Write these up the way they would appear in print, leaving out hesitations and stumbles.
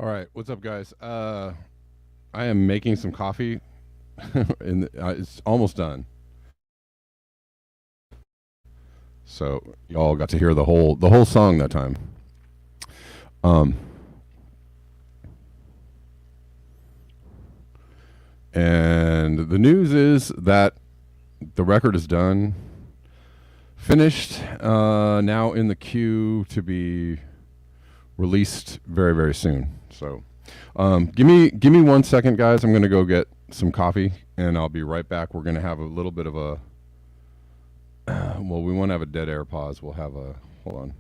All right, what's up, guys? I am making some coffee, and it's almost done. So y'all got to hear the whole song that time. Um, and the news is that the record is done, finished, now in the queue to be released very, very soon. So, give me 1 second, guys. I'm gonna go get some coffee, and I'll be right back. We're gonna have a little bit of a well, we won't have a dead air pause. We'll have a hold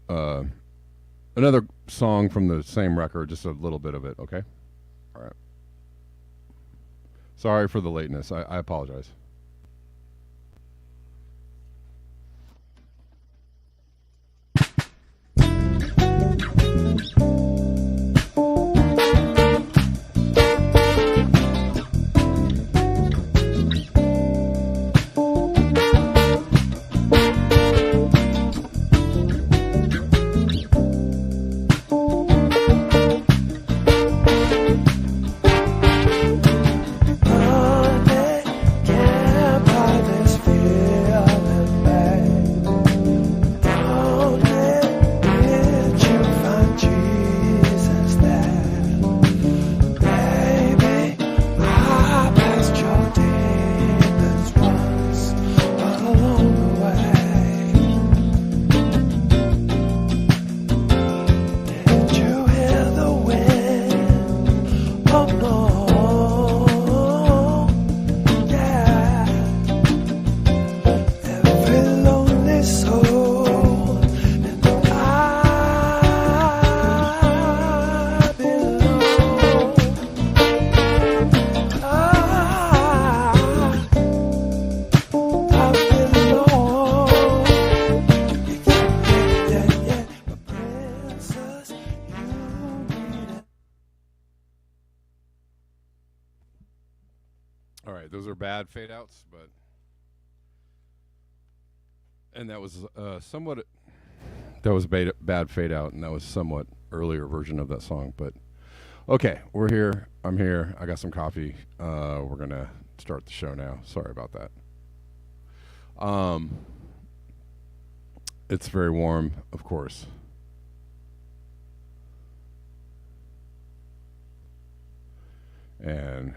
on. Another song from the same record, just a little bit of it. Okay. All right. Sorry for the lateness. I apologize. All right, those are bad fade outs, but and that was somewhat that was bad fade out, and that was somewhat earlier version of that song. But okay, we're here. I'm here. I got some coffee. We're gonna start the show now. Sorry about that. It's very warm, of course. And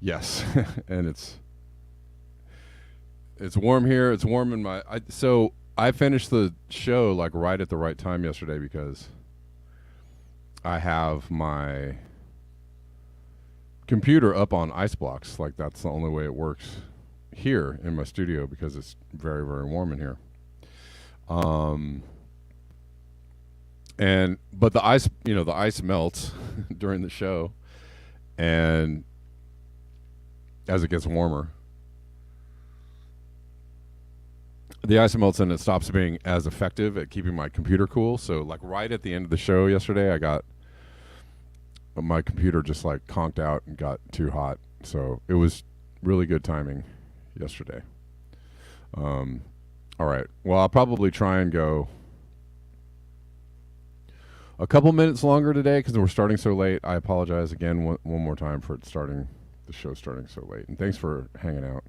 yes, and it's warm here. It's warm in my. So I finished the show like right at the right time yesterday because I have my computer up on ice blocks. Like that's the only way it works here in my studio because it's very, very warm in here. And but the ice, the ice melts during the show, and as it gets warmer. The ice melts and it stops being as effective at keeping my computer cool. So like right at the end of the show yesterday, I got my computer just like conked out and got too hot. So it was really good timing yesterday. All right. Well, I'll probably try and go a couple minutes longer today because we're starting so late. I apologize again one more time for the show starting so late. And thanks for hanging out.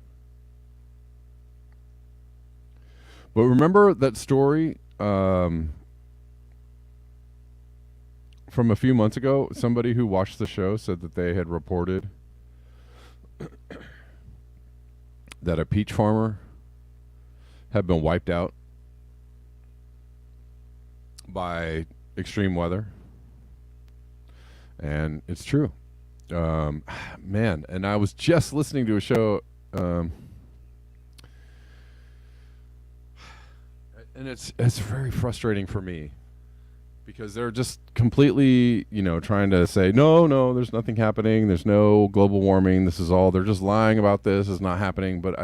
But remember that story from a few months ago? Somebody who watched the show said that they had reported that a peach farmer had been wiped out by extreme weather. And it's true. Man, and I was just listening to a show... and it's very frustrating for me because they're just completely, trying to say, no, there's nothing happening. There's no global warming. This is all, they're just lying about this. It's not happening. But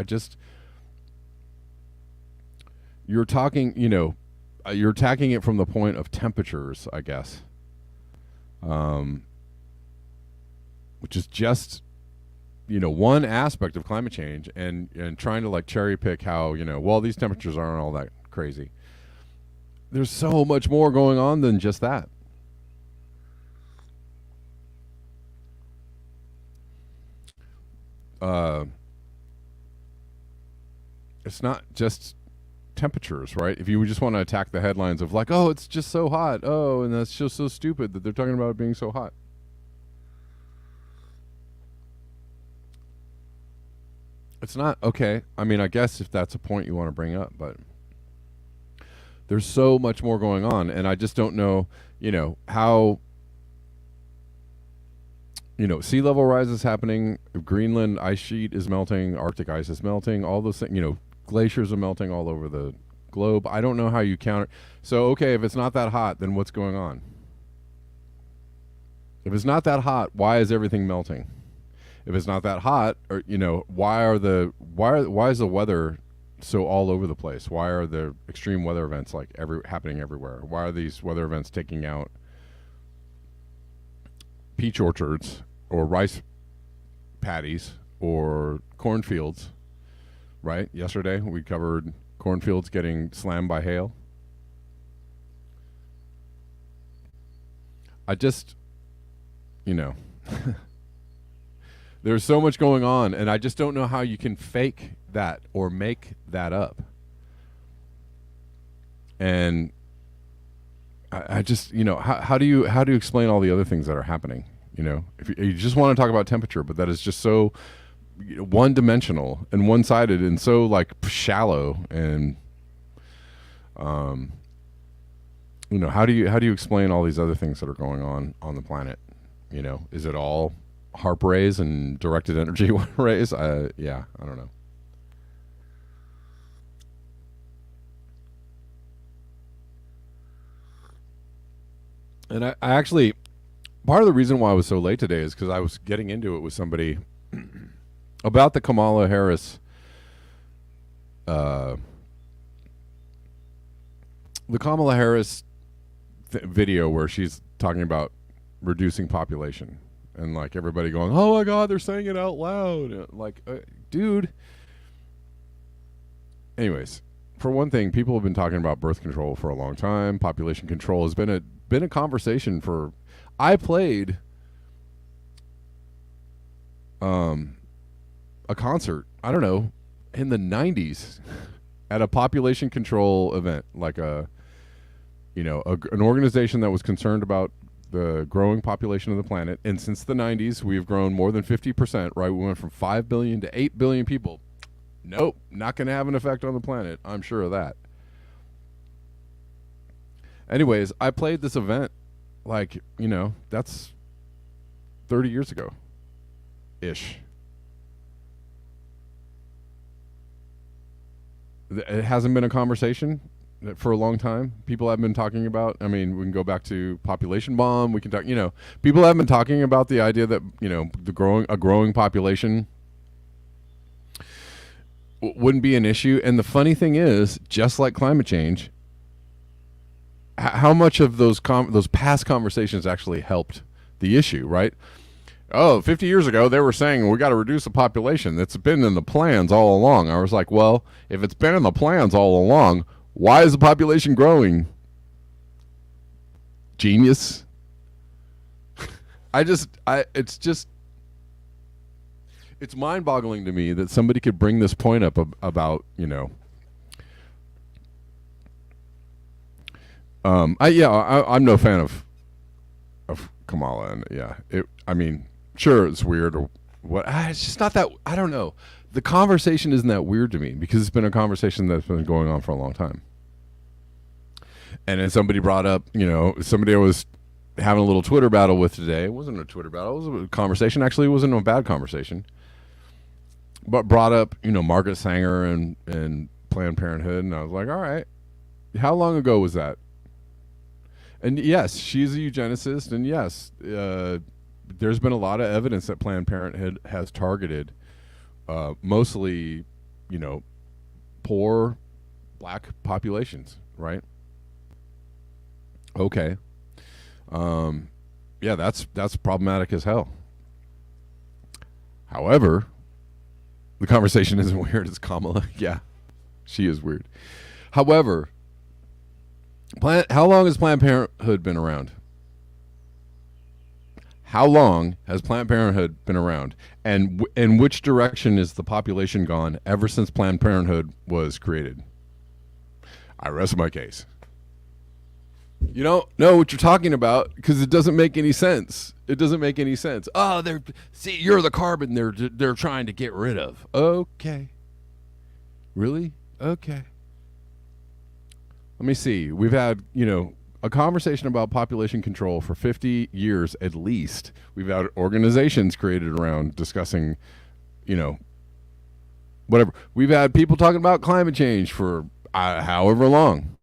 you're talking, you're attacking it from the point of temperatures, I guess. Which is just, one aspect of climate change and trying to like cherry pick how, well, these temperatures aren't all that crazy. There's so much more going on than just that. It's not just temperatures, right? If you just want to attack the headlines of like, oh, it's just so hot. Oh, and that's just so stupid that they're talking about it being so hot. It's not okay. I mean, I guess if that's a point you want to bring up, but there's so much more going on, and I just don't know, how, sea level rise is happening, Greenland ice sheet is melting, Arctic ice is melting, all those things, glaciers are melting all over the globe. I don't know how you counter. So, okay, if it's not that hot, then what's going on? If it's not that hot, why is everything melting? If it's not that hot, or why is the weather so all over the place? Why are the extreme weather events like happening everywhere? Why are these weather events taking out peach orchards or rice paddies or cornfields? Right? Yesterday we covered cornfields getting slammed by hail. I just, there's so much going on, and I just don't know how you can fake that or make that up. And I just, how do you explain all the other things that are happening? If you just want to talk about temperature, but that is just so one-dimensional and one-sided and so like shallow, and how do you explain all these other things that are going on the planet? Is it all HARP rays and directed energy rays? Yeah, I don't know. And I actually, part of the reason why I was so late today is because I was getting into it with somebody about the Kamala Harris, the Kamala Harris video where she's talking about reducing population. And like everybody going, oh my God, they're saying it out loud. Like, dude. Anyways, for one thing, people have been talking about birth control for a long time. Population control has been a conversation for. I played a concert, I don't know, in the 90s at a population control event, like an organization that was concerned about the growing population of the planet. And since the 90s, we've grown more than 50%, right? We went from 5 billion to 8 billion people. Nope, not going to have an effect on the planet. I'm sure of that. Anyways, I played this event like, that's 30 years ago ish. It hasn't been a conversation for a long time. People have been talking about, we can go back to population bomb. We can talk, people have been talking about the idea that, a growing population wouldn't be an issue. And the funny thing is, just like climate change, how much of those past conversations actually helped the issue, right? Oh, 50 years ago, they were saying we got to reduce the population. It's been in the plans all along. I was like, well, if it's been in the plans all along, why is the population growing? Genius. It's mind-boggling to me that somebody could bring this point up about, I'm no fan of Kamala, and sure, it's weird or what. It's just not that. I don't know. The conversation isn't that weird to me because it's been a conversation that's been going on for a long time. And then somebody brought up, somebody I was having a little Twitter battle with today. It wasn't a Twitter battle. It was a conversation. Actually, it wasn't a bad conversation. But brought up, Margaret Sanger and Planned Parenthood, and I was like, all right, how long ago was that? And yes, she's a eugenicist, and yes, there's been a lot of evidence that Planned Parenthood has targeted mostly, poor black populations, right? Okay. That's problematic as hell. However, the conversation isn't weird as Kamala. Yeah, she is weird. However, how long has Planned Parenthood been around? How long has Planned Parenthood been around? And in which direction is the population gone ever since Planned Parenthood was created? I rest my case. You don't know what you're talking about because it doesn't make any sense. It doesn't make any sense. Oh, you're the carbon they're trying to get rid of. Okay. Really? Okay. Let me see. We've had, a conversation about population control for 50 years at least. We've had organizations created around discussing, whatever. We've had people talking about climate change for however long.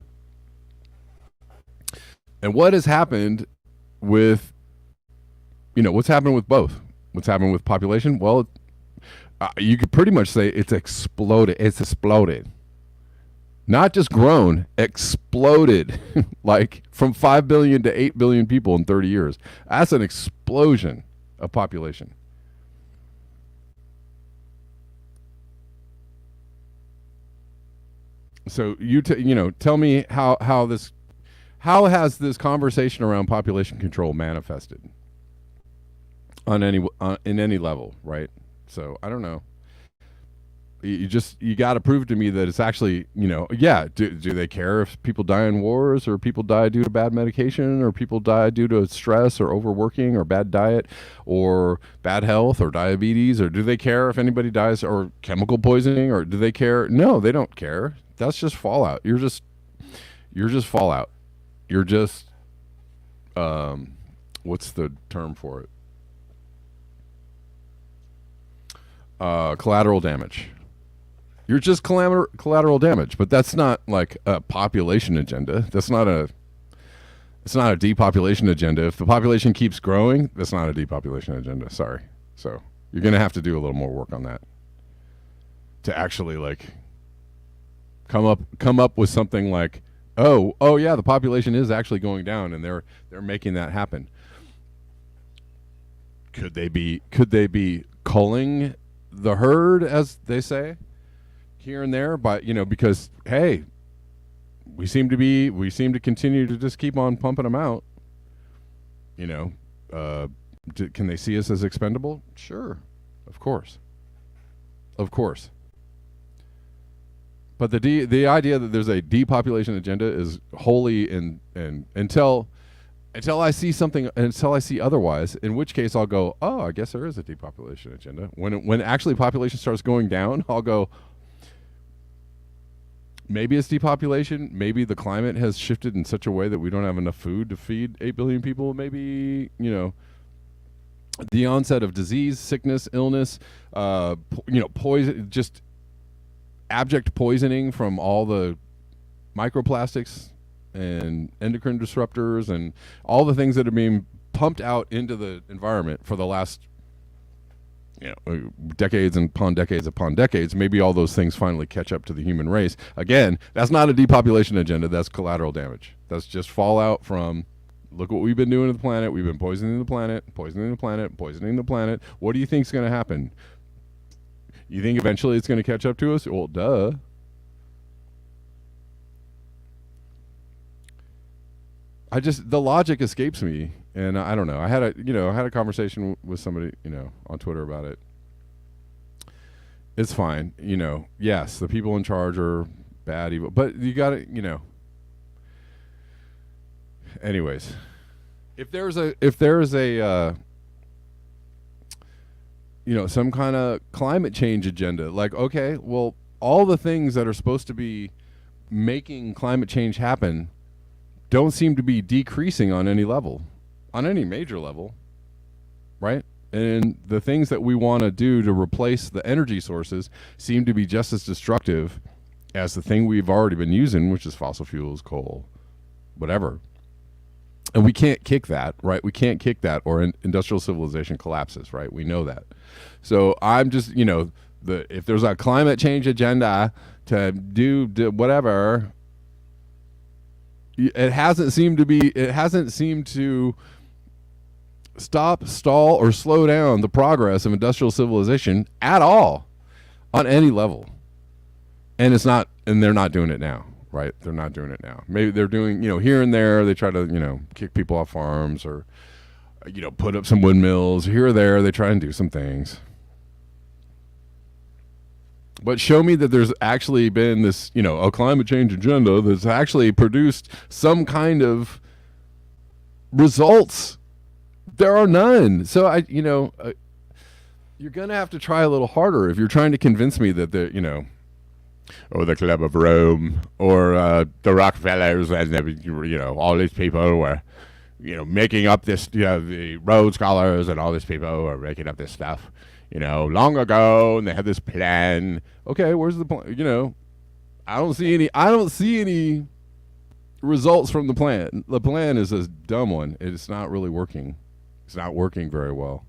And what has happened with, what's happened with both? What's happened with population? Well, you could pretty much say it's exploded. It's exploded. Not just grown, exploded. Like from 5 billion to 8 billion people in 30 years. That's an explosion of population. So tell me how has this conversation around population control manifested in any level, right? So I don't know. You got to prove to me that it's actually, do they care if people die in wars or people die due to bad medication or people die due to stress or overworking or bad diet or bad health or diabetes, or do they care if anybody dies or chemical poisoning, or do they care? No, they don't care. That's just fallout. You're just fallout. You're just, what's the term for it? Collateral damage. You're just collateral damage, but that's not like a population agenda. It's not a depopulation agenda. If the population keeps growing, that's not a depopulation agenda. Sorry. So you're going to have to do a little more work on that to actually like come up with something like, oh yeah, the population is actually going down, and they're making that happen. Could they be culling the herd, as they say, here and there? But because hey, we seem to continue to just keep on pumping them out. Can they see us as expendable? Sure, of course. But the idea that there's a depopulation agenda is wholly and until I see something, until I see otherwise, in which case I'll go, oh, I guess there is a depopulation agenda. When actually population starts going down, I'll go, maybe it's depopulation. Maybe the climate has shifted in such a way that we don't have enough food to feed 8 billion people. Maybe, the onset of disease, sickness, illness, poison, just abject poisoning from all the microplastics and endocrine disruptors and all the things that are being pumped out into the environment for the last decades upon decades upon decades, maybe all those things finally catch up to the human race. Again, that's not a depopulation agenda. That's collateral damage. That's just fallout from, look what we've been doing to the planet. We've been poisoning the planet, poisoning the planet, poisoning the planet. What do you think is going to happen? You think eventually it's going to catch up to us? Well, duh. The logic escapes me, and I don't know. I had a conversation with somebody, on Twitter about it. It's fine, yes, the people in charge are bad, evil, but you got to, anyways, if there's a some kind of climate change agenda, like, okay, well, all the things that are supposed to be making climate change happen don't seem to be decreasing on any level, on any major level, right? And the things that we want to do to replace the energy sources seem to be just as destructive as the thing we've already been using, which is fossil fuels, coal, whatever. And we can't kick that, right? We can't kick that, or industrial civilization collapses, right? We know that. So I'm just, if there's a climate change agenda to do whatever, it hasn't seemed to stop, stall, or slow down the progress of industrial civilization at all on any level. And they're not doing it now, right? They're not doing it now. Maybe they're doing, here and there, they try to, kick people off farms, or, put up some windmills here or there. They try and do some things. But show me that there's actually been this, a climate change agenda that's actually produced some kind of results. There are none. So you're going to have to try a little harder if you're trying to convince me that the Club of Rome, or the Rockefellers, and all these people were, making up this, the Rhodes Scholars and all these people are making up this stuff. Long ago, and they had this plan. Okay, where's the plan? I don't see any results from the plan. The plan is a dumb one. It's not really working. It's not working very well.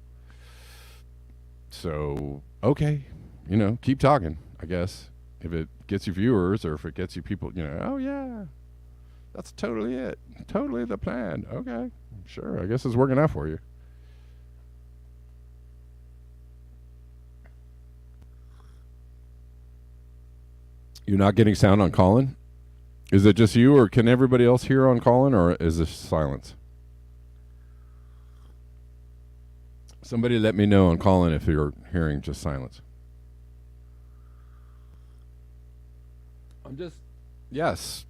So, okay, keep talking, I guess. If it gets you viewers, or if it gets you people, oh yeah, that's totally it. Totally the plan. Okay, sure, I guess it's working out for you. You're not getting sound on Colin? Is it just you, or can everybody else hear on Colin, or is this silence? Somebody let me know on Colin if you're hearing just silence. Yes.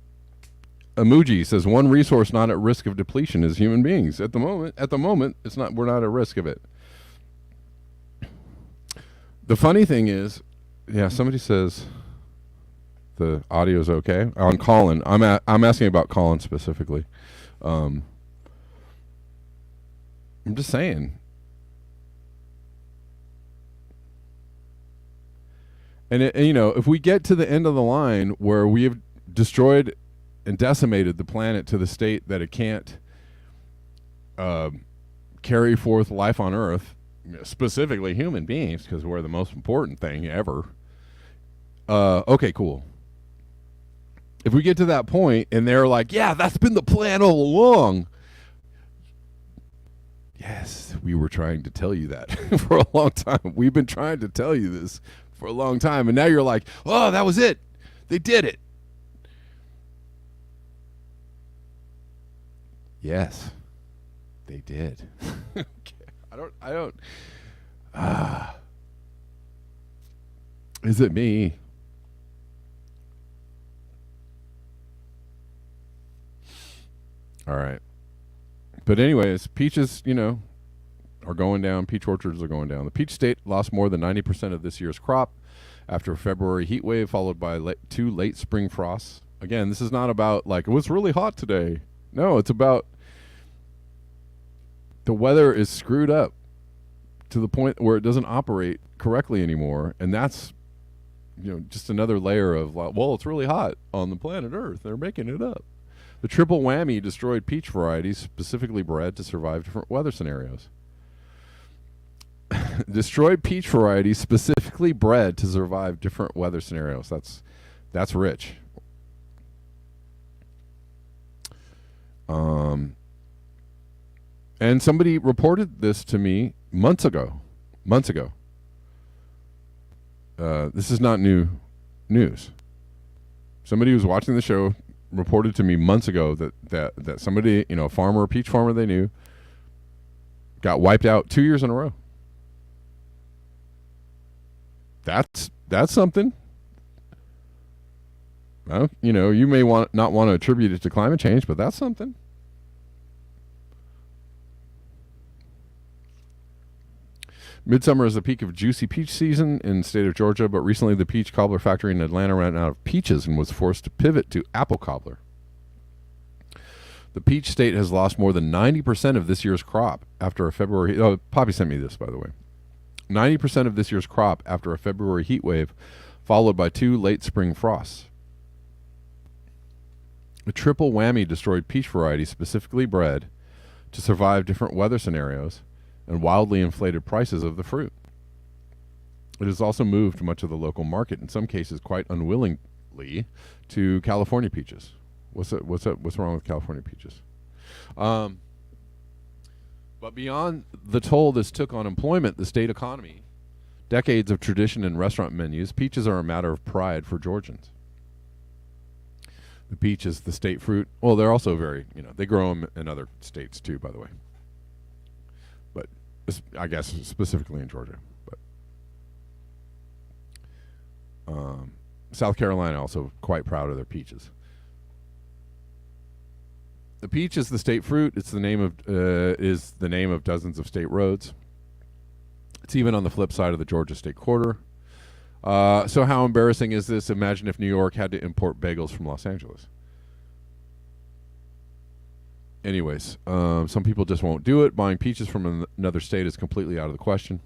Emoji says one resource not at risk of depletion is human beings. At the moment, it's not. We're not at risk of it. The funny thing is, somebody says the audio's okay on Colin. I'm asking about Colin specifically. I'm just saying. And if we get to the end of the line where we have destroyed and decimated the planet to the state that it can't carry forth life on Earth, specifically human beings, because we're the most important thing ever. Okay, cool. If we get to that point and they're like, yeah, that's been the plan all along. Yes, we were trying to tell you that for a long time. We've been trying to tell you this for a long time. And now you're like, oh, that was it. They did it. Yes, they did. I don't. Is it me? All right. But anyways, peaches, are going down. Peach orchards are going down. The peach state lost more than 90% of this year's crop after a February heat wave followed by two late spring frosts. Again, this is not about like, it was really hot today. No, it's about the weather is screwed up to the point where it doesn't operate correctly anymore. And that's, just another layer of, well, it's really hot on the planet Earth. They're making it up. The triple whammy destroyed peach varieties specifically bred to survive different weather scenarios. Destroyed peach varieties specifically bred to survive different weather scenarios. That's rich. And somebody reported this to me months ago. This is not new news. Somebody who was watching the show reported to me months ago that somebody, a farmer, a peach farmer they knew, got wiped out 2 years in a row. That's something. Well, you may not want to attribute it to climate change, but that's something. Midsummer is the peak of juicy peach season in the state of Georgia, but recently the peach cobbler factory in Atlanta ran out of peaches and was forced to pivot to apple cobbler. The peach state has lost more than 90% of this year's crop after a February... Oh, Poppy sent me this, by the way. 90% of this year's crop after a February heat wave, followed by 2 late spring frosts. A triple whammy destroyed peach varieties specifically bred to survive different weather scenarios and wildly inflated prices of the fruit. It has also moved much of the local market, in some cases quite unwillingly, to California peaches. What's wrong with California peaches? But beyond the toll this took on employment, the state economy, decades of tradition in restaurant menus, peaches are a matter of pride for Georgians. The peach is the state fruit. Well, they're also very, they grow them in other states too, by the way. But I guess specifically in Georgia. But South Carolina also quite proud of their peaches. The peach is the state fruit. It's the name of dozens of state roads. It's even on the flip side of the Georgia state quarter. So how embarrassing is this? Imagine if New York had to import bagels from Los Angeles. Anyways, some people just won't do it. Buying peaches from another state is completely out of the question.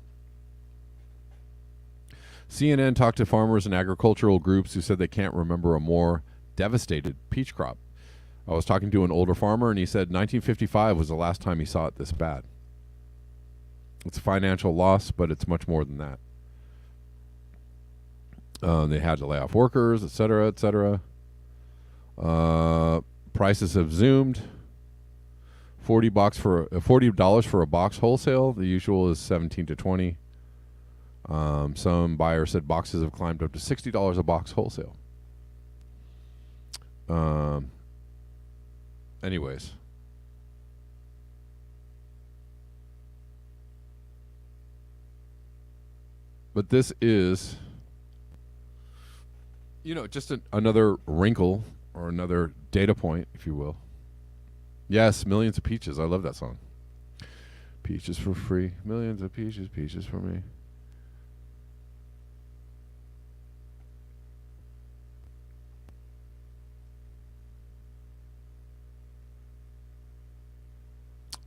CNN talked to farmers and agricultural groups who said they can't remember a more devastated peach crop. I was talking to an older farmer, and he said 1955 was the last time he saw it this bad. It's a financial loss, but it's much more than that. They had to lay off workers, et cetera, et cetera. Prices have zoomed. $40 for a box wholesale. The usual is $17 to $20. Some buyers said boxes have climbed up to $60 a box wholesale. Anyways. But this is, just another wrinkle or another data point, if you will. Yes, millions of peaches. I love that song. Peaches for free. Millions of peaches, peaches for me.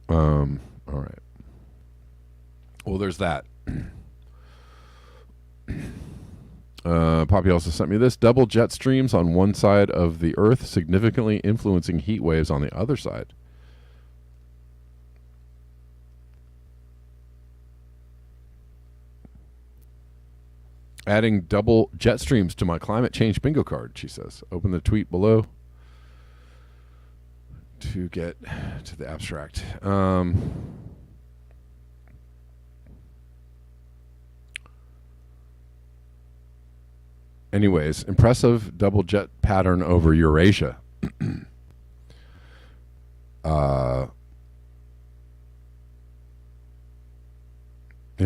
All right. Well, there's that. Poppy also sent me this. Double jet streams on one side of the Earth significantly influencing heat waves on the other side. Adding double jet streams to my climate change bingo card, she says. Open the tweet below to get to the abstract. Anyways, impressive double jet pattern over Eurasia. In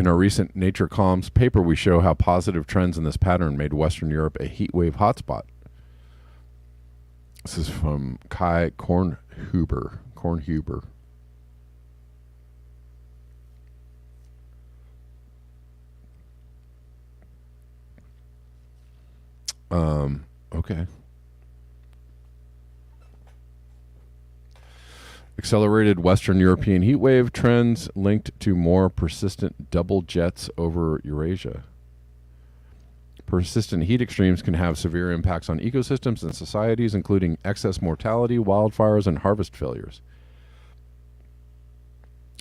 our recent Nature Comms paper, we show how positive trends in this pattern made Western Europe a heat wave hotspot. This is from Kai Kornhuber. Okay. Accelerated Western European heat wave trends linked to more persistent double jets over Eurasia. Persistent heat extremes can have severe impacts on ecosystems and societies, including excess mortality, wildfires, and harvest failures.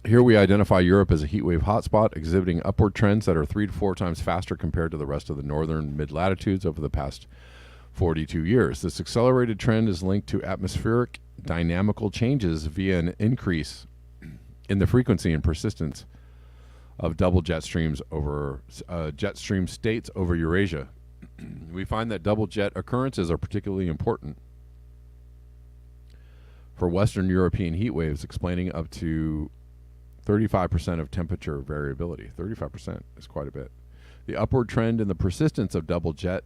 Here we identify Europe as a heat wave hotspot, exhibiting upward trends that are 3 to 4 times faster compared to the rest of the northern mid-latitudes over the past 42 years. This accelerated trend is linked to atmospheric dynamical changes via an increase in the frequency and persistence of double jet streams over jet stream states over Eurasia. We find that double jet occurrences are particularly important for Western European heat waves, explaining up to 35% of temperature variability. 35% is quite a bit. The upward trend in the persistence of double jet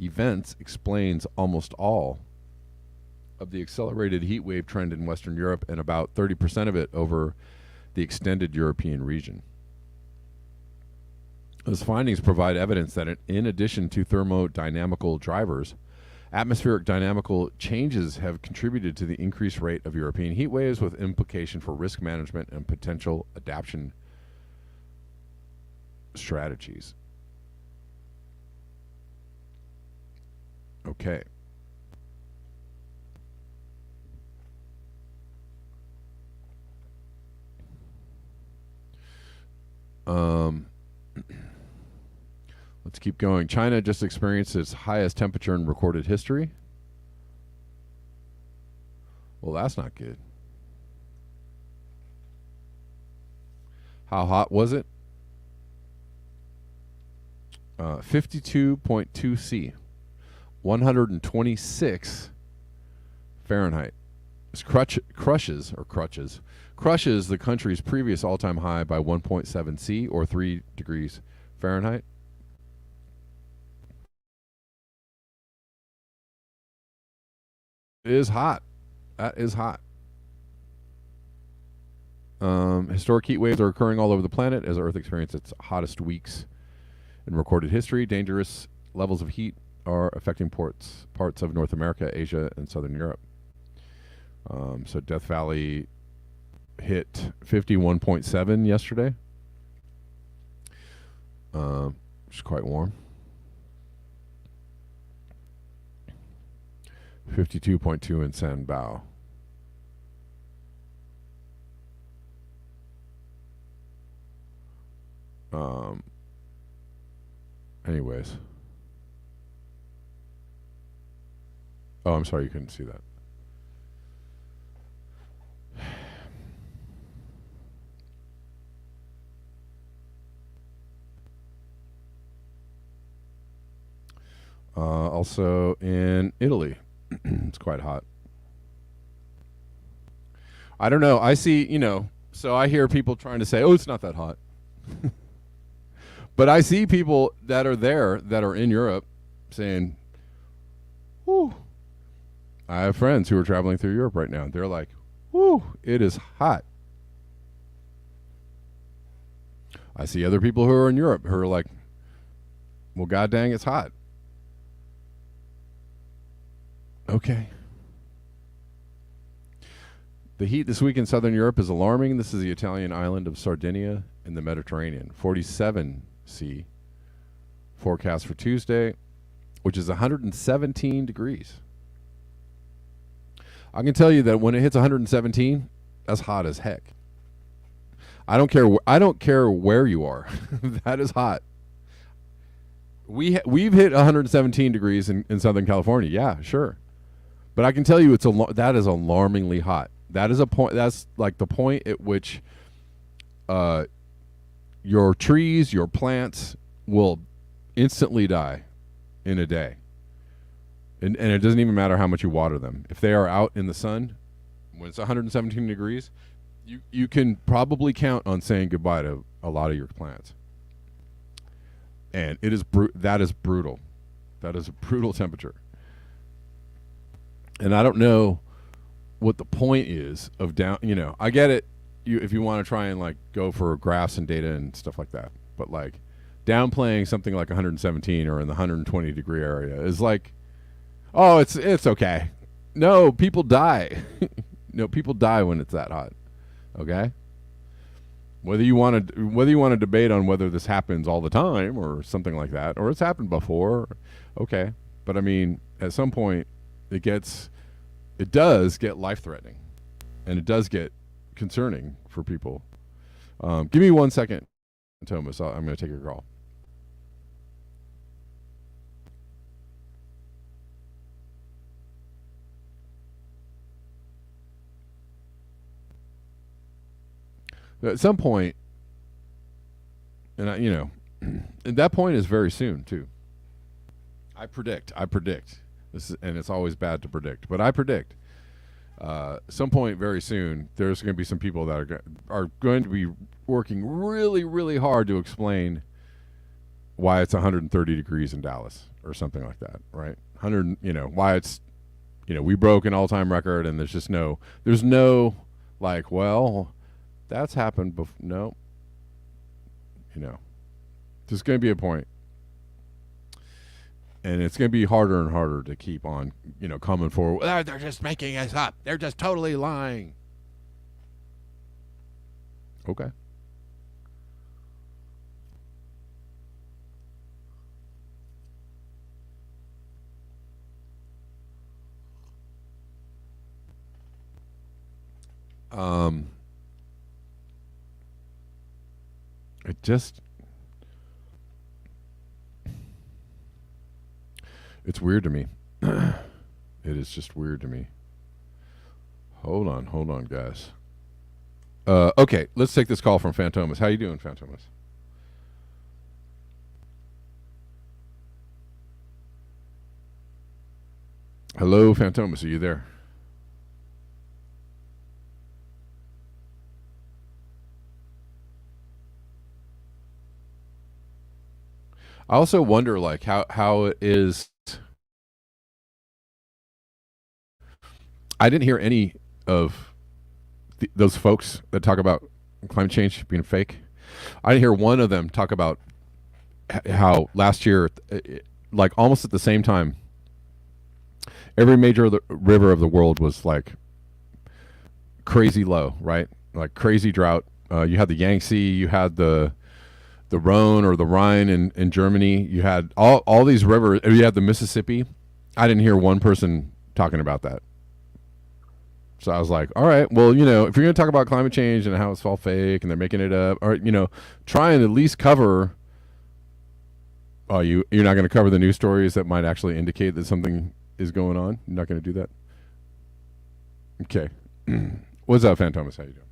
events explains almost all of the accelerated heat wave trend in Western Europe and about 30% of it over the extended European region. Those findings provide evidence that in addition to thermodynamical drivers, atmospheric dynamical changes have contributed to the increased rate of European heat waves, with implication for risk management and potential adaptation strategies. Okay. Let's keep going. China just experienced its highest temperature in recorded history. Well, that's not good. How hot was it? 52.2 C, 126 Fahrenheit. This crushes the country's previous all-time high by 1.7 C, or 3 degrees Fahrenheit. It is hot. That is hot. Historic heat waves are occurring all over the planet as Earth experiences its hottest weeks in recorded history. Dangerous levels of heat are affecting parts of North America, Asia, and Southern Europe. So Death Valley hit 51.7 yesterday, which is quite warm. 52.2 in San Bao. Anyways. Oh, I'm sorry you couldn't see that. Also in Italy, it's quite hot. I don't know. I see, so I hear people trying to say, oh, it's not that hot. But I see people that are there, that are in Europe, saying, whew. I have friends who are traveling through Europe right now. They're like, whew, it is hot. I see other people who are in Europe who are like, well, god dang, it's hot. Okay. The heat this week in southern Europe is alarming. This is the Italian island of Sardinia in the Mediterranean. 47 C. Forecast for Tuesday, which is 117 degrees. I can tell you that when it hits 117, that's hot as heck. I don't care where you are. That is hot. We've hit 117 degrees in Southern California. Yeah, sure. But I can tell you that is alarmingly hot. That is a point. That's like the point at which your trees, your plants will instantly die in a day. And it doesn't even matter how much you water them. If they are out in the sun when it's 117 degrees, you can probably count on saying goodbye to a lot of your plants. And it is that is brutal. That is a brutal temperature. And I don't know what the point is of down. I get it. If you want to try and like go for graphs and data and stuff like that, but like downplaying something like 117 or in the 120 degree area is like, oh, it's okay. No, people die. No, people die when it's that hot. Okay. Whether you want to debate on whether this happens all the time or something like that, or it's happened before, okay. But I mean, at some point, it does get life-threatening, and it does get concerning for people. Give me 1 second, Thomas. I'm going to take your call. At some point, and at that point is very soon too. I predict. And it's always bad to predict, but I predict. Some point very soon, there's going to be some people that are going to be working really, really hard to explain why it's 130 degrees in Dallas or something like that, right? Why it's, we broke an all-time record, and there's no like, well, that's happened before. No, there's going to be a point, and it's going to be harder and harder to keep on, coming forward. They're just making us up. They're just totally lying. Okay. It's weird to me. It is just weird to me. Hold on, guys. Okay, let's take this call from Fantomas. How you doing, Fantomas? Hello, Fantomas. Are you there? I also wonder, like, how it is. I didn't hear any of those folks that talk about climate change being fake. I didn't hear one of them talk about how last year, like almost at the same time, every major river of the world was like crazy low, right? Like crazy drought. You had the Yangtze, you had the Rhone or the Rhine in Germany. You had all these rivers. You had the Mississippi. I didn't hear one person talking about that. So I was like, all right, well, if you're going to talk about climate change and how it's all fake and they're making it up, or try and at least cover. Oh, you're not going to cover the news stories that might actually indicate that something is going on. You're not going to do that. Okay. What's up, Fantomas? How you doing?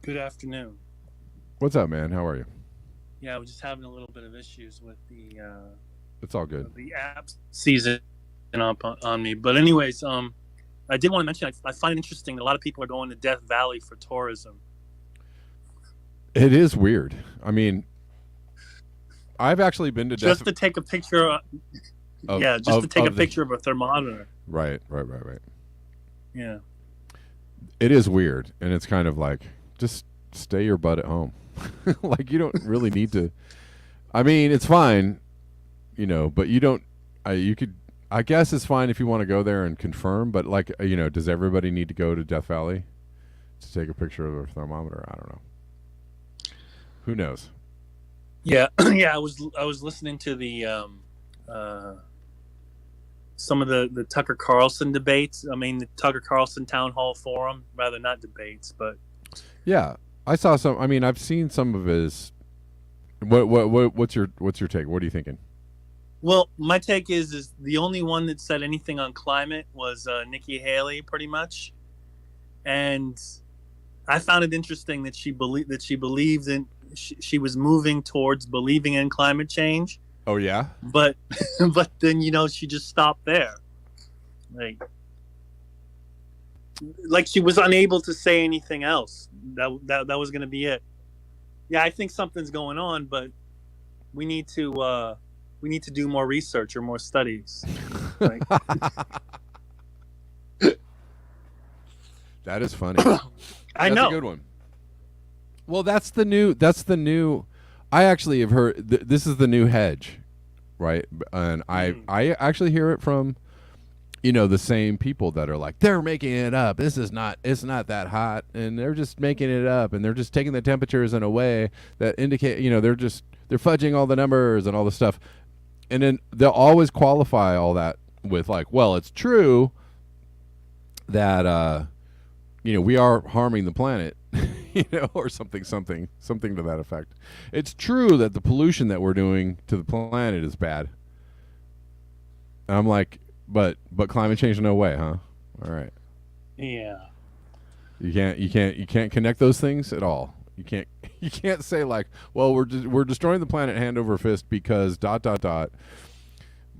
Good afternoon. What's up, man? How are you? Yeah, I was just having a little bit of issues with the It's all good. the app season on me. But anyways, I did want to mention I find it interesting that a lot of people are going to Death Valley for tourism. It is weird. I mean, I've actually been to just to take a picture. To take a picture of a thermometer. Right. Yeah. It is weird, and it's kind of like, just stay your butt at home. Like, you don't really need to. I mean, it's fine, but you don't. I guess it's fine if you want to go there and confirm, but like, does everybody need to go to Death Valley to take a picture of a thermometer? I don't know. Who knows? Yeah, yeah. I was listening to the some of the Tucker Carlson debates. I mean, the Tucker Carlson town hall forum, rather not debates, but yeah, I saw some. I mean, I've seen some of his. What's your take? What are you thinking? Well, my take is the only one that said anything on climate was Nikki Haley, pretty much, and I found it interesting that she believes in. She was moving towards believing in climate change. Oh yeah, but then she just stopped there, like she was unable to say anything else. That was going to be it. Yeah, I think something's going on, but we need to do more research or more studies. Right? That is funny. I know. That's a good one. Well, that's the new. I actually have heard. This is the new hedge, right? And I actually hear it from, the same people that are like, they're making it up. It's not that hot, and they're just making it up, and they're just taking the temperatures in a way that indicate, they're fudging all the numbers and all the stuff, and then they'll always qualify all that with like, well, it's true, that we are harming the planet, or something to that effect. It's true that the pollution that we're doing to the planet is bad. And I'm like, but climate change, no way, huh? All right. Yeah. You can't connect those things at all. You can't say like, well, we're destroying the planet hand over fist because ...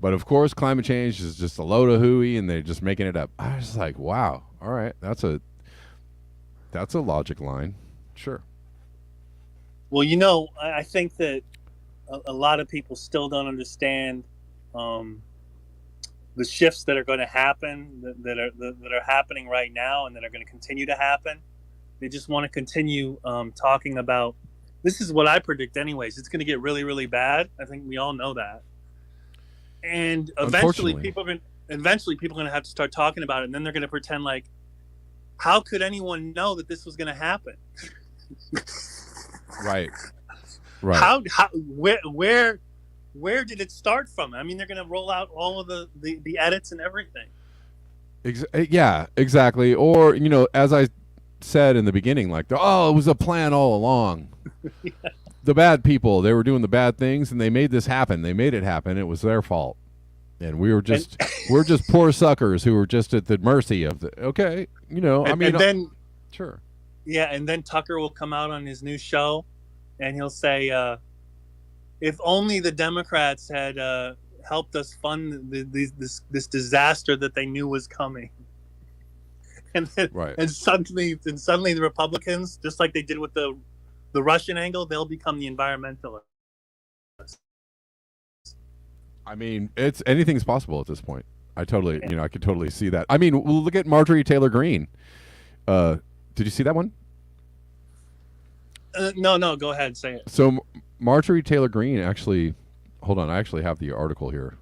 But of course, climate change is just a load of hooey, and they're just making it up. I was like, wow, all right, that's a logic line, sure. Well, I think that a lot of people still don't understand the shifts that are going to happen, that are happening right now, and that are going to continue to happen. They just want to continue talking about. This is what I predict, anyways. It's going to get really, really bad. I think we all know that. And eventually people are going to have to start talking about it, and then they're going to pretend like, how could anyone know that this was going to happen? Right. How where did it start from? I mean, they're going to roll out all of the edits and everything. Yeah, exactly. Or as I said in the beginning, like, it was a plan all along. Yeah. The bad people, they were doing the bad things, and they made this happen. They made it happen. It was their fault, and we're just poor suckers who were just at the mercy of the. Okay, and then sure. Yeah, and then Tucker will come out on his new show, and he'll say, "If only the Democrats had helped us fund this disaster that they knew was coming." And then, right. and suddenly the Republicans, just like they did with the Russian angle, they'll become the environmentalists. I mean, anything's possible at this point. I totally, I could totally see that. I mean, look at Marjorie Taylor Greene. Did you see that one? No, go ahead, say it. So Marjorie Taylor Greene actually, hold on, I actually have the article here.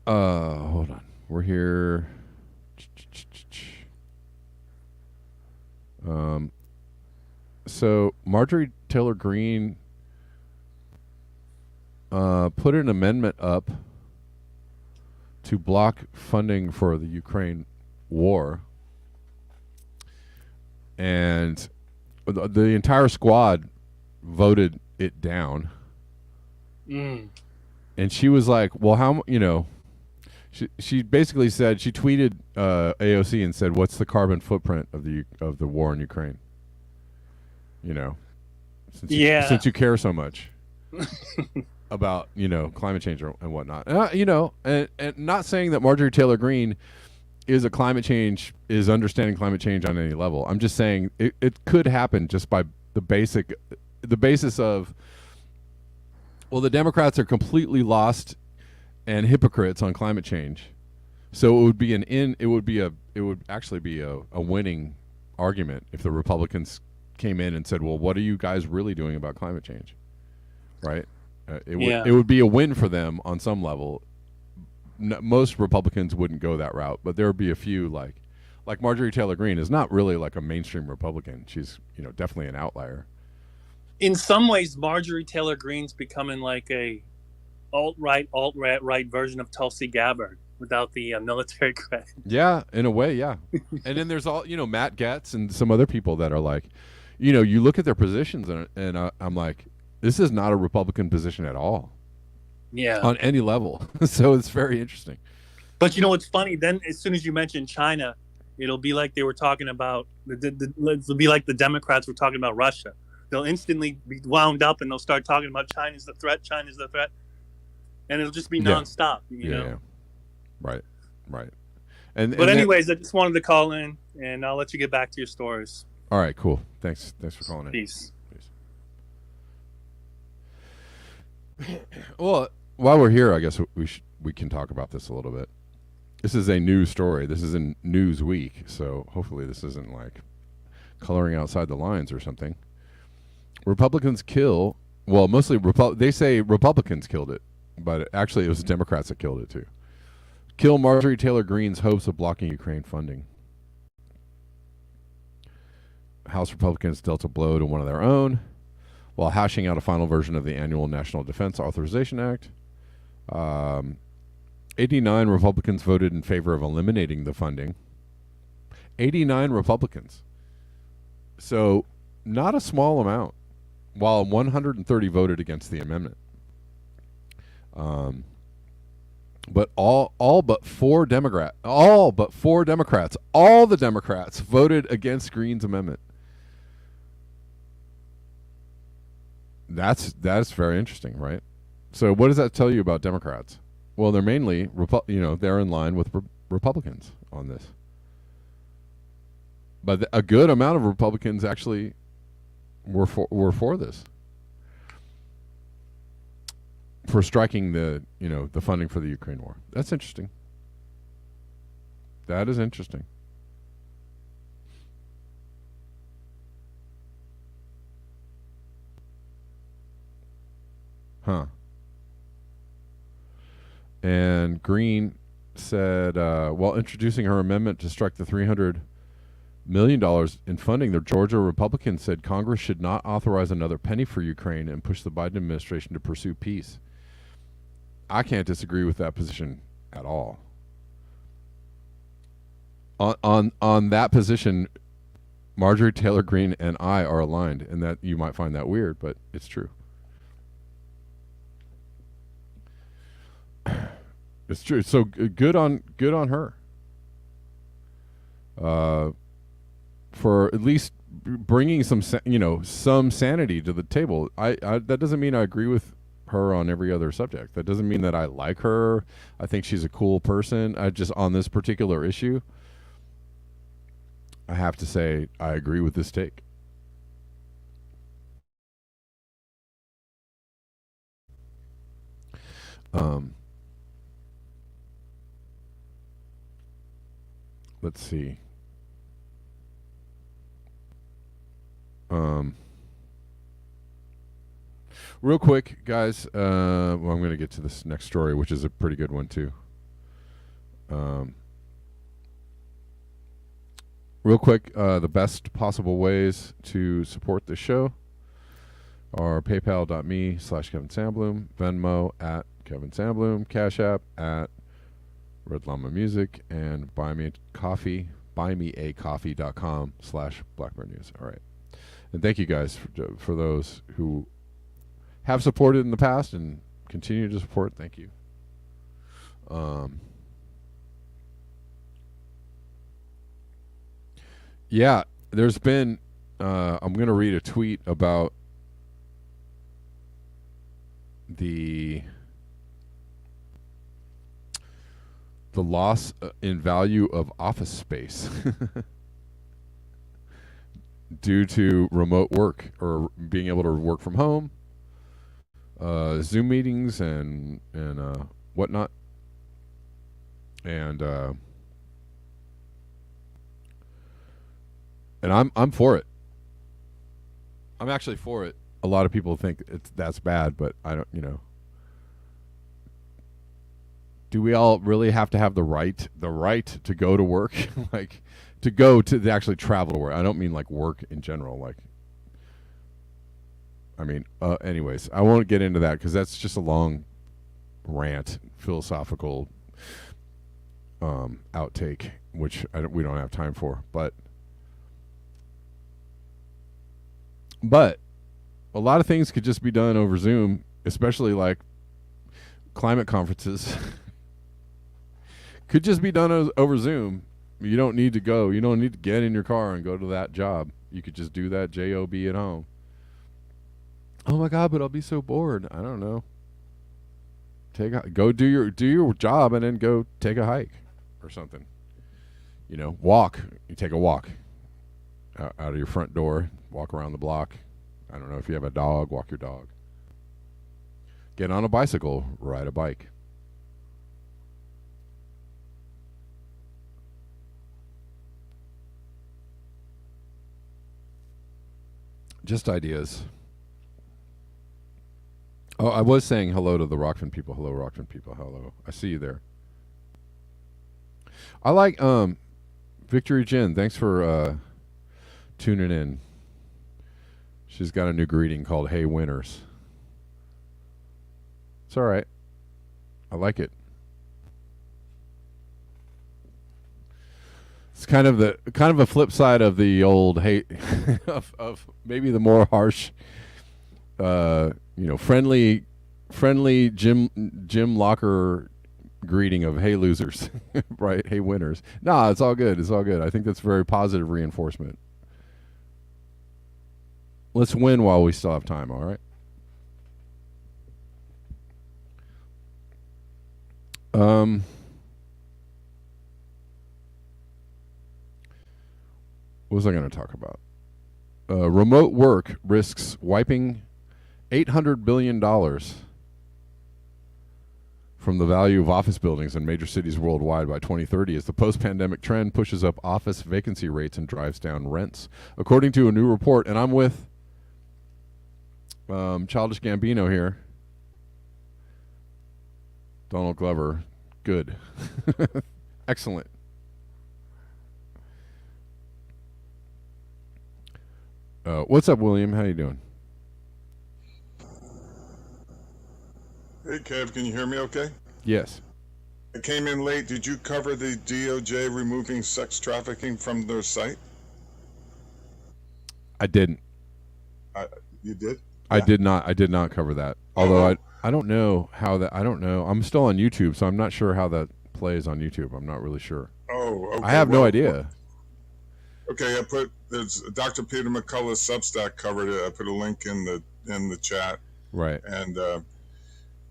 Hold on, we're here. So Marjorie Taylor Greene put an amendment up to block funding for the Ukraine war, and the entire squad voted it down. And she was like, well, how, she basically said, she tweeted AOC and said, what's the carbon footprint of the war in Ukraine? Since you care so much about climate change and whatnot, and not saying that Marjorie Taylor Greene is understanding climate change on any level. I'm just saying it could happen just by the basis of, well, the Democrats are completely lost and hypocrites on climate change, so it would actually be a winning argument if the Republicans came in and said, well, what are you guys really doing about climate change, right? It would be a win for them on some level. Most Republicans wouldn't go that route, but there would be a few, like Marjorie Taylor Greene is not really like a mainstream Republican. She's definitely an outlier. In some ways, Marjorie Taylor Greene's becoming like a alt-right version of Tulsi Gabbard without the military credit. Yeah, in a way, yeah. And then there's all Matt Gaetz and some other people that are like, you look at their positions and I'm like, this is not a Republican position at all. Yeah, on any level. So it's very interesting. But what's funny? Then as soon as you mention China, it'll be like they were talking about. It'll be like the Democrats were talking about Russia. They'll instantly be wound up and they'll start talking about China's the threat, and it'll just be nonstop. Yeah. Right. But anyways, I just wanted to call in, and I'll let you get back to your stories. All right, cool. Thanks for calling in. Peace. Well, while we're here, I guess we can talk about this a little bit. This is a news story. This is in Newsweek, so hopefully this isn't like coloring outside the lines or something. Republicans kill. Well, mostly they say Republicans killed it, but actually it was Democrats that killed it too. Kill Marjorie Taylor Greene's hopes of blocking Ukraine funding. House Republicans dealt a blow to one of their own while hashing out a final version of the annual National Defense Authorization Act. 89 Republicans voted in favor of eliminating the funding. 89 Republicans. So, not a small amount, while 130 voted against the amendment. But all but four Democrats, all the Democrats voted against Green's amendment. That's very interesting, right? So, what does that tell you about Democrats? Well, they're mainly, they're in line with Republicans on this. But a good amount of Republicans actually were for this, for striking the funding for the Ukraine war. That's interesting. That is interesting. Huh. And Green said, while introducing her amendment to strike the $300 million in funding, the Georgia Republicans said Congress should not authorize another penny for Ukraine and push the Biden administration to pursue peace. I can't disagree with that position at all. On that position, Marjorie Taylor Greene and I are aligned, and that you might find that weird, but it's true. It's true. So good on her. For at least bringing some sanity to the table. I that doesn't mean I agree with her on every other subject. That doesn't mean that I like her. I think she's a cool person. I just, on this particular issue, I have to say I agree with this take. Let's see. Real quick, guys. Well, I'm going to get to this next story, which is a pretty good one too. Real quick, the best possible ways to support the show are paypal.me/Kevin Sandblum, Venmo @KevinSandblum, Cash App Red Llama Music, and buymeacoffee.com/Blackburn News. All right. And thank you guys for those who have supported in the past and continue to support. Thank you. Yeah, there's been, I'm going to read a tweet about the loss in value of office space due to remote work or being able to work from home, Zoom meetings and whatnot, and I'm for it. I'm actually for it. A lot of people think that's bad, but I don't. Do we all really have to have the right to go to work, like to actually travel to work? I don't mean like work in general. Like, I mean, anyways, I won't get into that because that's just a long rant, philosophical outtake, which we don't have time for. But a lot of things could just be done over Zoom, especially like climate conferences. Could just be done over Zoom. You don't need to go. You don't need to get in your car and go to that job. You could just do that job at home. Oh my God, but I'll be so bored. I don't know. Go do your job and then go take a hike or something. Walk. You take a walk out of your front door. Walk around the block. I don't know if you have a dog. Walk your dog. Get on a bicycle. Ride a bike. Just ideas. Oh, I was saying hello to the Rockfin people. Hello, Rockfin people. Hello. I see you there. I like Victory Jen. Thanks for tuning in. She's got a new greeting called Hey Winners. It's all right. I like it. It's kind of a flip side of the old hate of maybe the more harsh, friendly gym locker greeting of "Hey losers," right? "Hey winners." Nah, it's all good. It's all good. I think that's very positive reinforcement. Let's win while we still have time. All right. Um. What was I going to talk about? Remote work risks wiping $800 billion from the value of office buildings in major cities worldwide by 2030 as the post-pandemic trend pushes up office vacancy rates and drives down rents, according to a new report. And I'm with Childish Gambino here. Donald Glover, good, excellent. What's up, William? How you doing? Hey, Kev, can you hear me okay? Yes, I came in late. Did you cover the DOJ removing sex trafficking from their site? I didn't. You did? I Yeah. did not. I did not cover that. Although I don't know how that. I don't know. I'm still on YouTube, so I'm not sure how that plays on YouTube. I'm not really sure. Oh, okay. I have no idea. Okay, there's Dr. Peter McCullough's Substack covered it. I put a link in the chat. Right. And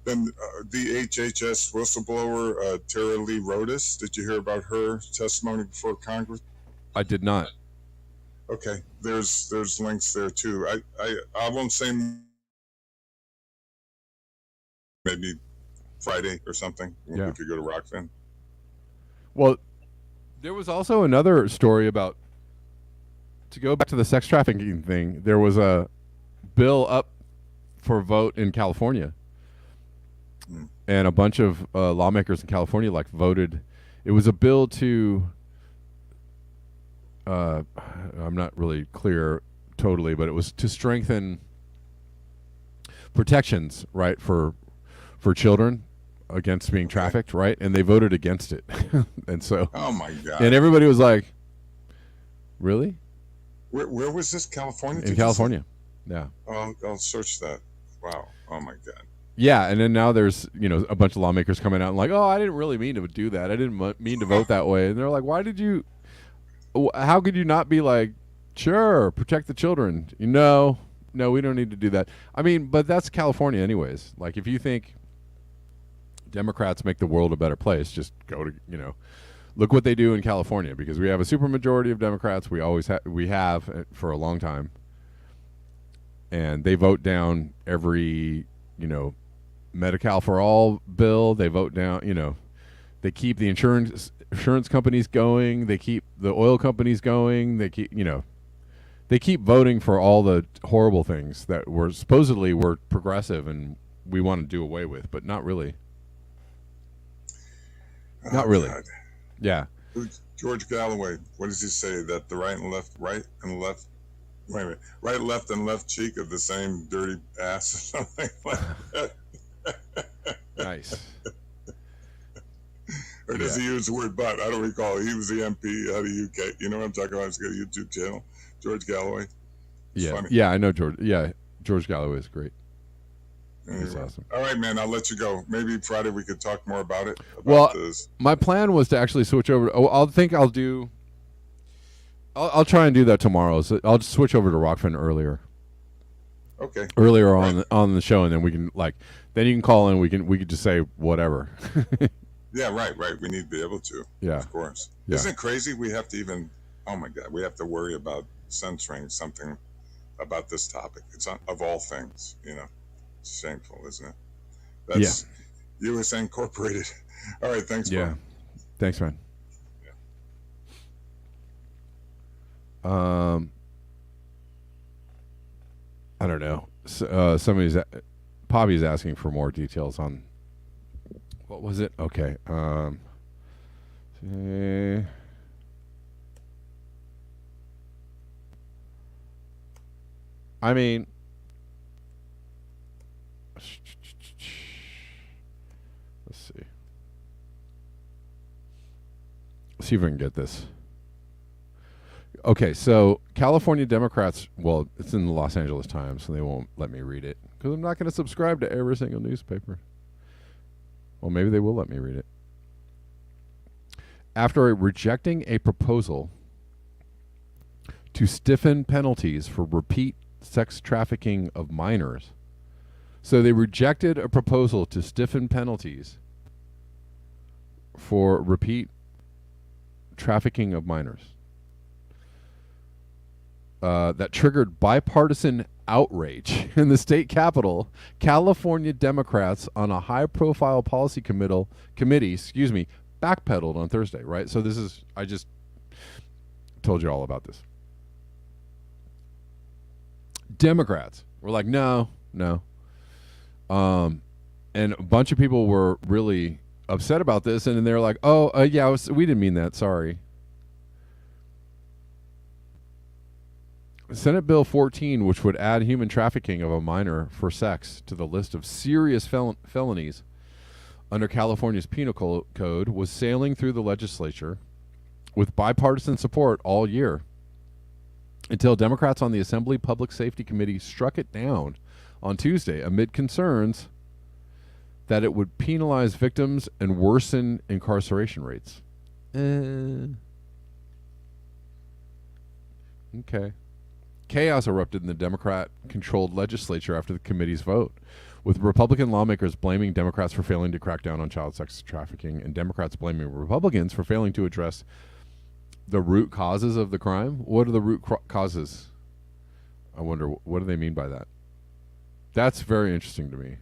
then the HHS whistleblower Tara Lee Rodas. Did you hear about her testimony before Congress? I did not. Okay, there's links there too. I won't say, maybe Friday or something. Yeah. We could go to Rockfin. Well, there was also another story about, to go back to the sex trafficking thing, there was a bill up for vote in California. And a bunch of lawmakers in California voted. It was a bill to, I'm not really clear totally, but it was to strengthen protections, right, for children against being trafficked, right? And they voted against it. And so, oh my God. And everybody was like, really? Where was this? California? In California. Yeah. I'll search that. Wow. Oh my God. Yeah, and then now there's a bunch of lawmakers coming out and like, oh, I didn't really mean to do that. I didn't mean to vote that way. And they're like, why did you? How could you not be like, sure, protect the children? No, we don't need to do that. I mean, but that's California, anyways. Like, if you think Democrats make the world a better place, just go to look what they do in California, because we have a supermajority of Democrats. We always we have for a long time, and they vote down every Medi-Cal for all bill. They vote down, they keep the insurance companies going. They keep the oil companies going. They keep voting for all the horrible things that were supposedly were progressive and we want to do away with, but not really. Not really. God. Yeah. George Galloway, what does he say? That the right and left, wait a minute, right, left, and left cheek of the same dirty ass or something like that. Nice. Or does he use the word butt? I don't recall. He was the MP out of UK. You know what I'm talking about? He's got a YouTube channel. George Galloway. It's funny. Yeah, I know George. Yeah, George Galloway is great. Anyway. He's awesome. All right, man. I'll let you go. Maybe Friday we could talk more about it. My plan was to actually switch over. I'll try and do that tomorrow. So I'll just switch over to Rockfin earlier. Okay. Earlier on the show, and then we can then you can call in. We could just say whatever. Yeah, right. We need to be able to. Yeah. Of course. Yeah. Isn't it crazy? We have to oh my God, we have to worry about censoring something about this topic. It's of all things, It's shameful, isn't it? That's USA Incorporated. All right, thanks, bro. Yeah. Thanks, man. Yeah. I don't know. Poppy's asking for more details on. What was it? Okay. I mean, let's see. Let's see if we can get this. Okay, so California Democrats, well, it's in the Los Angeles Times, so they won't let me read it because I'm not going to subscribe to every single newspaper. Well, maybe they will let me read it. After rejecting a proposal to stiffen penalties for repeat sex trafficking of minors. So they rejected a proposal to stiffen penalties for repeat trafficking of minors. That triggered bipartisan outrage in the state capitol. California Democrats on a high-profile policy committee, backpedaled on Thursday. Right, so this is I just told you all about this. Democrats were like, no. And a bunch of people were really upset about this, and they're like, we didn't mean that. Sorry. Senate Bill 14, which would add human trafficking of a minor for sex to the list of serious felonies under California's penal code, was sailing through the legislature with bipartisan support all year until Democrats on the Assembly Public Safety Committee struck it down on Tuesday amid concerns that it would penalize victims and worsen incarceration rates. Okay. Chaos erupted in the Democrat-controlled legislature after the committee's vote, with Republican lawmakers blaming Democrats for failing to crack down on child sex trafficking and Democrats blaming Republicans for failing to address the root causes of the crime. What are the root causes? I wonder, what do they mean by that? That's very interesting to me.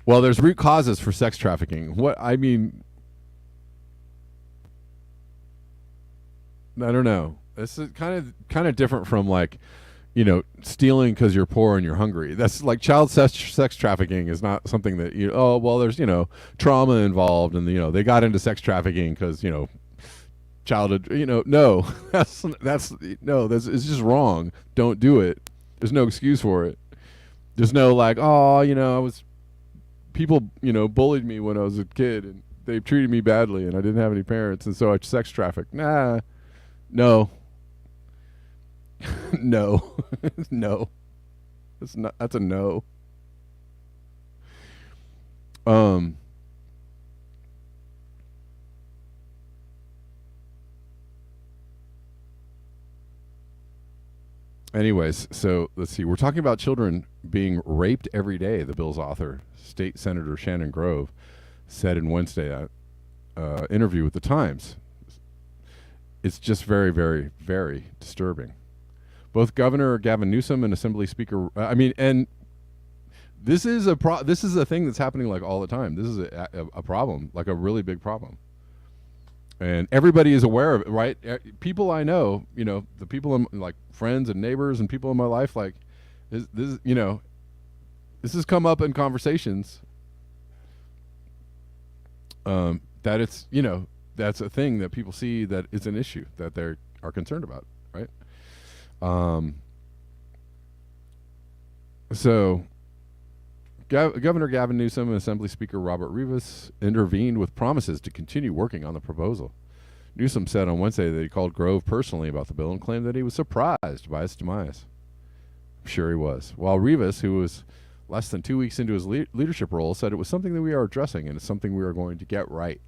Well, there's root causes for sex trafficking. I don't know. This is kind of different from stealing because you're poor and you're hungry. That's like child sex trafficking is not something that there's trauma involved and they got into sex trafficking because childhood. No, that's it's just wrong. Don't do it. There's no excuse for it. There's no I was people bullied me when I was a kid and they treated me badly and I didn't have any parents and so I sex trafficked. Nah. No. No. No. That's a no. Anyways, so let's see. We're talking about children being raped every day, the bill's author, State Senator Shannon Grove, said in Wednesday interview with the Times. It's just very, very, very disturbing. Both Governor Gavin Newsom and Assembly Speaker, and this is a thing that's happening all the time. This is a problem, a really big problem. And everybody is aware of it, right? People I know, the people friends and neighbors and people in my life, this has come up in conversations. That it's, that's a thing that people see that is an issue that they are concerned about, right? So Governor Gavin Newsom and Assembly Speaker Robert Rivas intervened with promises to continue working on the proposal. Newsom said on Wednesday that he called Grove personally about the bill and claimed that he was surprised by its demise. I'm sure he was. While Rivas, who was less than 2 weeks into his leadership role, said it was something that we are addressing and it's something we are going to get right.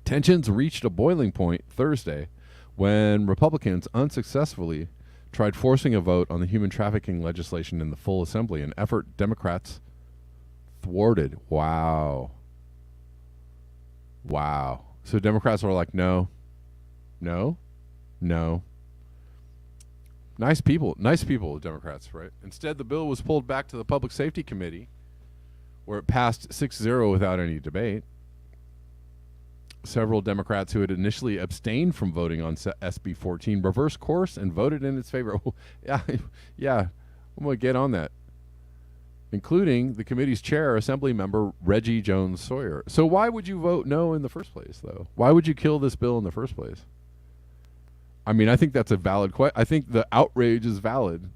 Tensions reached a boiling point Thursday when Republicans unsuccessfully tried forcing a vote on the human trafficking legislation in the full assembly, an effort Democrats thwarted. Wow. So Democrats were like, no. Nice people, Democrats, right? Instead, the bill was pulled back to the Public Safety Committee, where it passed 6-0 without any debate. Several Democrats who had initially abstained from voting on SB 14 reversed course and voted in its favor. Yeah, I'm going to get on that. Including the committee's chair, Assembly member Reggie Jones Sawyer. So why would you vote no in the first place, though? Why would you kill this bill in the first place? I think that's a valid question. I think the outrage is valid.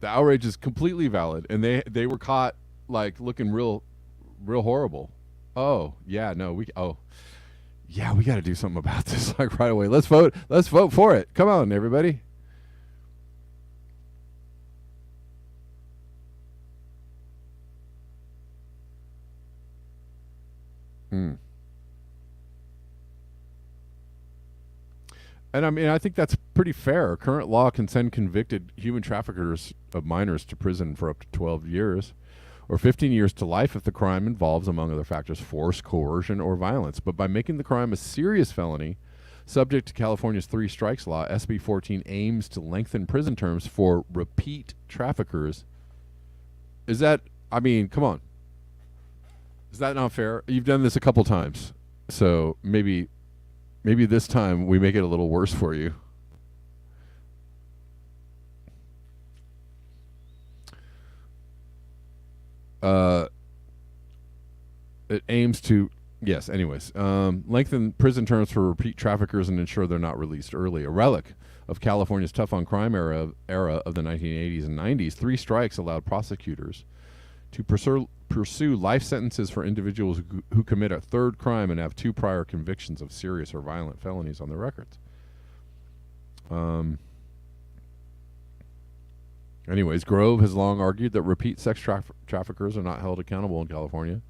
The outrage is completely valid, and they were caught like looking real horrible. Oh yeah, no, we got to do something about this like right away. Let's vote for it. Come on, everybody. And I mean, I think that's pretty fair. Current law can send convicted human traffickers of minors to prison for up to 12 years or 15 years to life if the crime involves, among other factors, force, coercion, or violence. But by making the crime a serious felony, subject to California's 3 strikes law, SB 14 aims to lengthen prison terms for repeat traffickers. Is that, I mean, come on. Is that not fair? You've done this a couple times. So maybe this time we make it a little worse for you. It aims to, yes, anyways, lengthen prison terms for repeat traffickers and ensure they're not released early. A relic of California's tough on crime era of the 1980s and 90s, 3 strikes allowed prosecutors to pursue life sentences for individuals who commit a third crime and have 2 prior convictions of serious or violent felonies on their records. Anyways, Grove has long argued that repeat sex traffickers are not held accountable in California.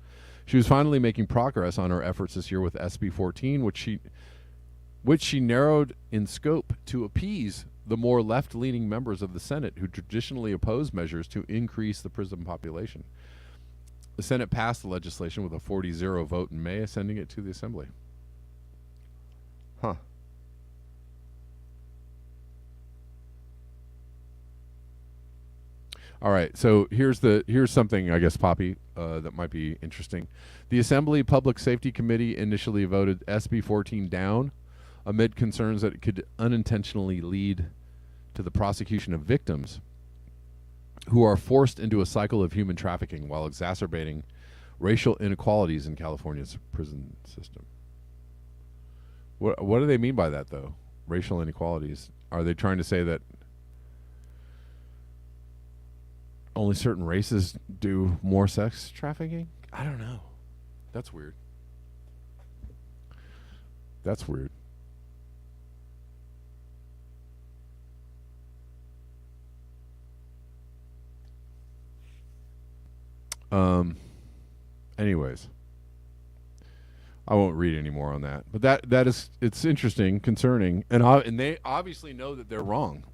She was finally making progress on her efforts this year with SB 14, which she narrowed in scope to appease the more left-leaning members of the Senate who traditionally oppose measures to increase the prison population. The Senate passed the legislation with a 40-0 vote in May, sending it to the Assembly. Huh. All right, so here's something, I guess, Poppy, that might be interesting. The Assembly Public Safety Committee initially voted SB 14 down amid concerns that it could unintentionally lead to the prosecution of victims who are forced into a cycle of human trafficking while exacerbating racial inequalities in California's prison system. What do they mean by that, though? Racial inequalities? Are they trying to say that only certain races do more sex trafficking? I don't know. That's weird. That's weird. Anyways, I won't read any more on that. But it's interesting, concerning, and they obviously know that they're wrong.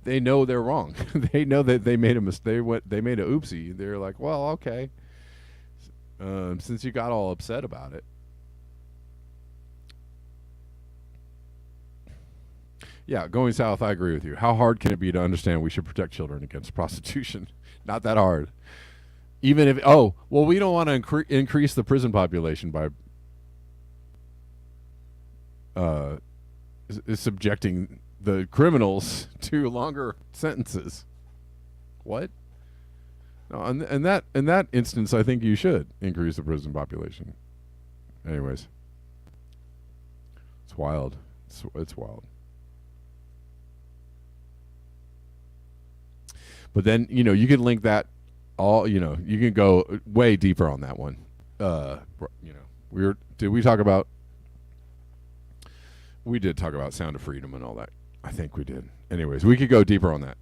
They know they're wrong. They know that they made a mistake. They made a oopsie. They're like, well, okay. Since you got all upset about it. Yeah, going south, I agree with you. How hard can it be to understand we should protect children against prostitution? Not that hard. Even if, we don't want to increase the prison population by subjecting the criminals to longer sentences. What? No, in that instance, I think you should increase the prison population. Anyways, it's wild. It's wild. But then, you can link that all, you can go way deeper on that one. We did talk about Sound of Freedom and all that. I think we did. Anyways, we could go deeper on that.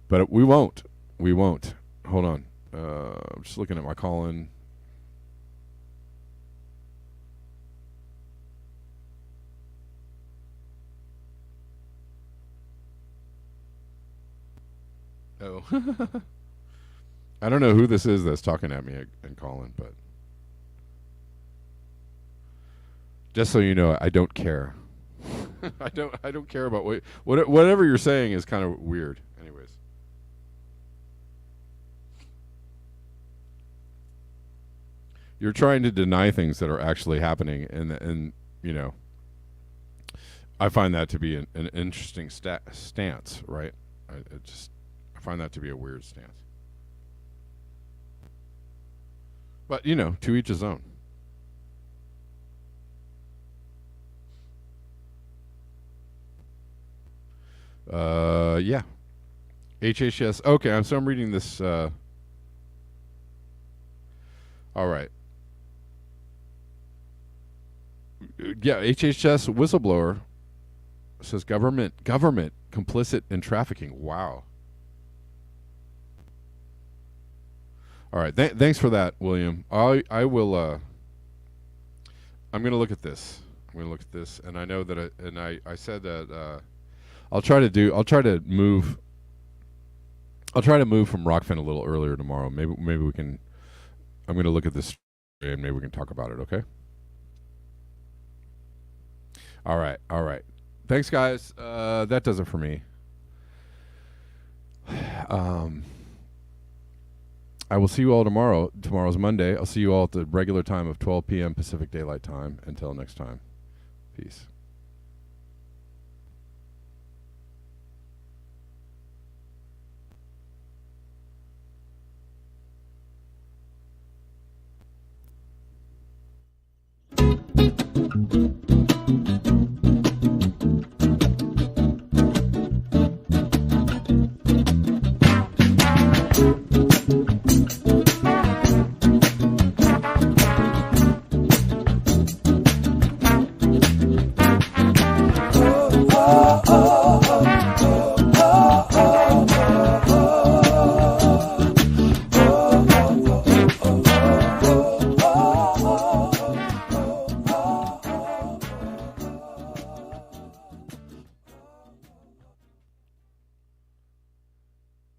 But we won't. Hold on. I'm just looking at my call-in. Oh. I don't know who this is that's talking at me and calling, but just so you know, I don't care. I don't care about whatever you're saying is kind of weird. Anyways. You're trying to deny things that are actually happening, and I find that to be an interesting stance, right? I find that to be a weird stance. But, to each his own. Yeah. HHS. Okay, so I'm reading this. All right. Yeah, HHS whistleblower says government complicit in trafficking. Wow. All right. Thanks for that, William. I will. I'm going to look at this. And I know that. I said that I'll try to move from Rockfin a little earlier tomorrow. Maybe we can. I'm going to look at this and maybe we can talk about it. Okay. All right. Thanks, guys. That does it for me. I will see you all tomorrow. Tomorrow's Monday. I'll see you all at the regular time of 12 p.m. Pacific Daylight Time. Until next time. Peace.